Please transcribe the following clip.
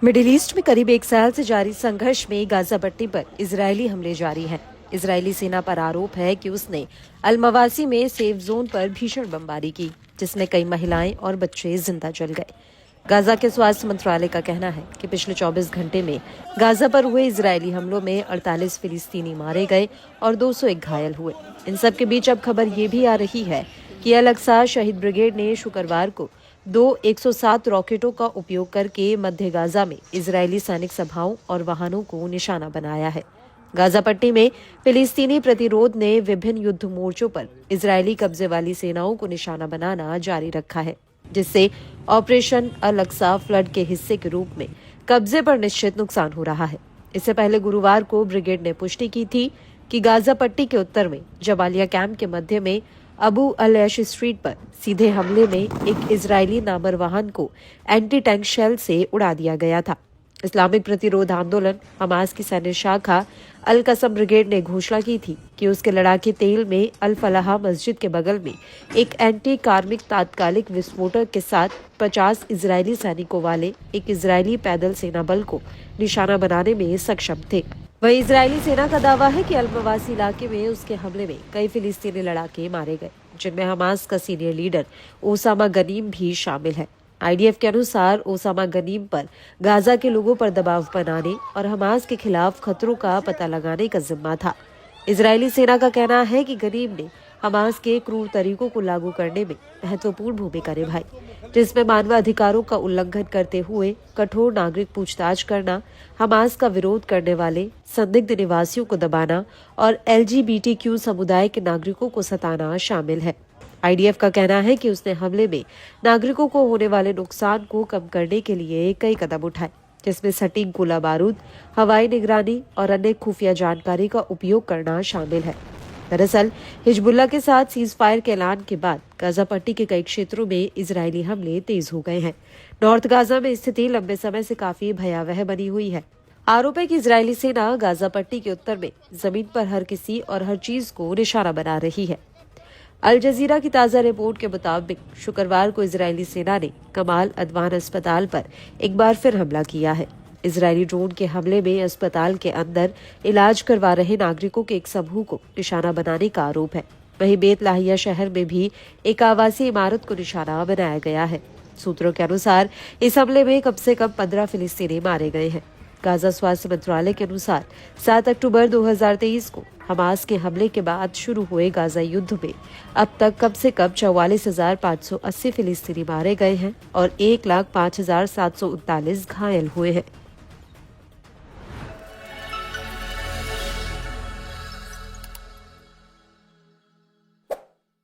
Middle east में करीब एक साल से जारी संघर्ष में गाजा पट्टी पर इजरायली हमले जारी हैं। इजरायली सेना पर आरोप है कि उसने अल-मवासी में सेफ जोन पर भीषण बमबारी की, जिसमें कई महिलाएं और बच्चे जिंदा जल गए। गाजा के स्वास्थ्य मंत्रालय का कहना है कि पिछले 24 घंटे में गाजा पर हुए इजरायली हमलों में 48 फिलिस्तीनी मारे गए और 201 घायल हुए। इन सब के बीच अब खबर ये भी आ रही है कि अल-अक्सा शहीद ब्रिगेड ने शुक्रवार को 107 रॉकेटों का उपयोग करके मध्य गाजा में इजरायली सैनिक सभाओं और वाहनों को निशाना बनाया है। गाजा पट्टी में फिलिस्तीनी प्रतिरोध ने विभिन्न युद्ध मोर्चों पर इजरायली कब्जे वाली सेनाओं को निशाना बनाना जारी रखा है, जिससे ऑपरेशन अल-अक्सा फ्लड के हिस्से के रूप में कब्जे पर निश्चित नुकसान हो रहा है। इससे पहले गुरुवार को ब्रिगेड ने पुष्टि की थी कि गाजा पट्टी के उत्तर में जबालिया कैंप के मध्य में अबू अल-ऐश स्ट्रीट पर सीधे हमले में एक इजरायली नामर वाहन को एंटी टैंक शेल से उड़ा दिया गया था। इस्लामिक प्रतिरोध आंदोलन हमास की सैन्य शाखा अल कसम ब्रिगेड ने घोषणा की थी कि उसके लड़ाके तेल में अल फलाह मस्जिद के बगल में एक एंटी कार्मिक तात्कालिक विस्फोटक के साथ 50 इजरायली सैनिकों वाले एक इजरायली पैदल सेना बल को निशाना बनाने में सक्षम थे। वहीं इजरायली सेना का दावा है कि अल-मवासी इलाके में उसके हमले में कई फिलिस्तीनी लड़ाके मारे गए, जिनमें हमास का सीनियर लीडर ओसामा गनीम भी शामिल है। आईडीएफ के अनुसार ओसामा गनीम पर गाजा के लोगों पर दबाव बनाने और हमास के खिलाफ खतरों का पता लगाने का जिम्मा था। इजरायली सेना का कहना है कि गनीम ने हमास के क्रूर तरीकों को लागू करने में महत्वपूर्ण भूमिका निभाई, जिसमें मानवाधिकारों का उल्लंघन करते हुए कठोर नागरिक पूछताछ करना, हमास का विरोध करने वाले संदिग्ध निवासियों को दबाना और एलजीबीटीक्यू समुदाय के नागरिकों को सताना शामिल है। आईडीएफ का कहना है कि उसने हमले में नागरिकों को होने वाले नुकसान को कम करने के लिए कई कदम उठाए, जिसमें सटीक गोला बारूद, हवाई निगरानी और अन्य खुफिया जानकारी का उपयोग करना शामिल है। दरअसल हिजबुल्लाह के साथ सीज फायर के ऐलान के बाद गाजा पट्टी के कई क्षेत्रों में इजरायली हमले तेज हो गए हैं। नॉर्थ गाजा में स्थिति लंबे समय से काफी भयावह बनी हुई है। आरोप है कि इजरायली सेना गाजा पट्टी के उत्तर में जमीन पर हर किसी और हर चीज को निशाना बना रही है। अल जजीरा की ताजा रिपोर्ट के मुताबिक शुक्रवार को इजरायली सेना ने कमाल अदवान अस्पताल पर एक बार फिर हमला किया है। इजरायली ड्रोन के हमले में अस्पताल के अंदर इलाज करवा रहे नागरिकों के एक समूह को निशाना बनाने का आरोप है। वहीं बेत लाहिया शहर में भी एक आवासीय इमारत को निशाना बनाया गया है। सूत्रों के अनुसार इस हमले में कम से कम 15 फिलिस्तीनी मारे गए हैं। गाजा स्वास्थ्य मंत्रालय के अनुसार 7 अक्टूबर 2023 को हमास के हमले के बाद शुरू हुए गाजा युद्ध में अब तक कम से कम 44,580 फिलिस्तीनी मारे गए हैं और 1,05,739 घायल हुए हैं।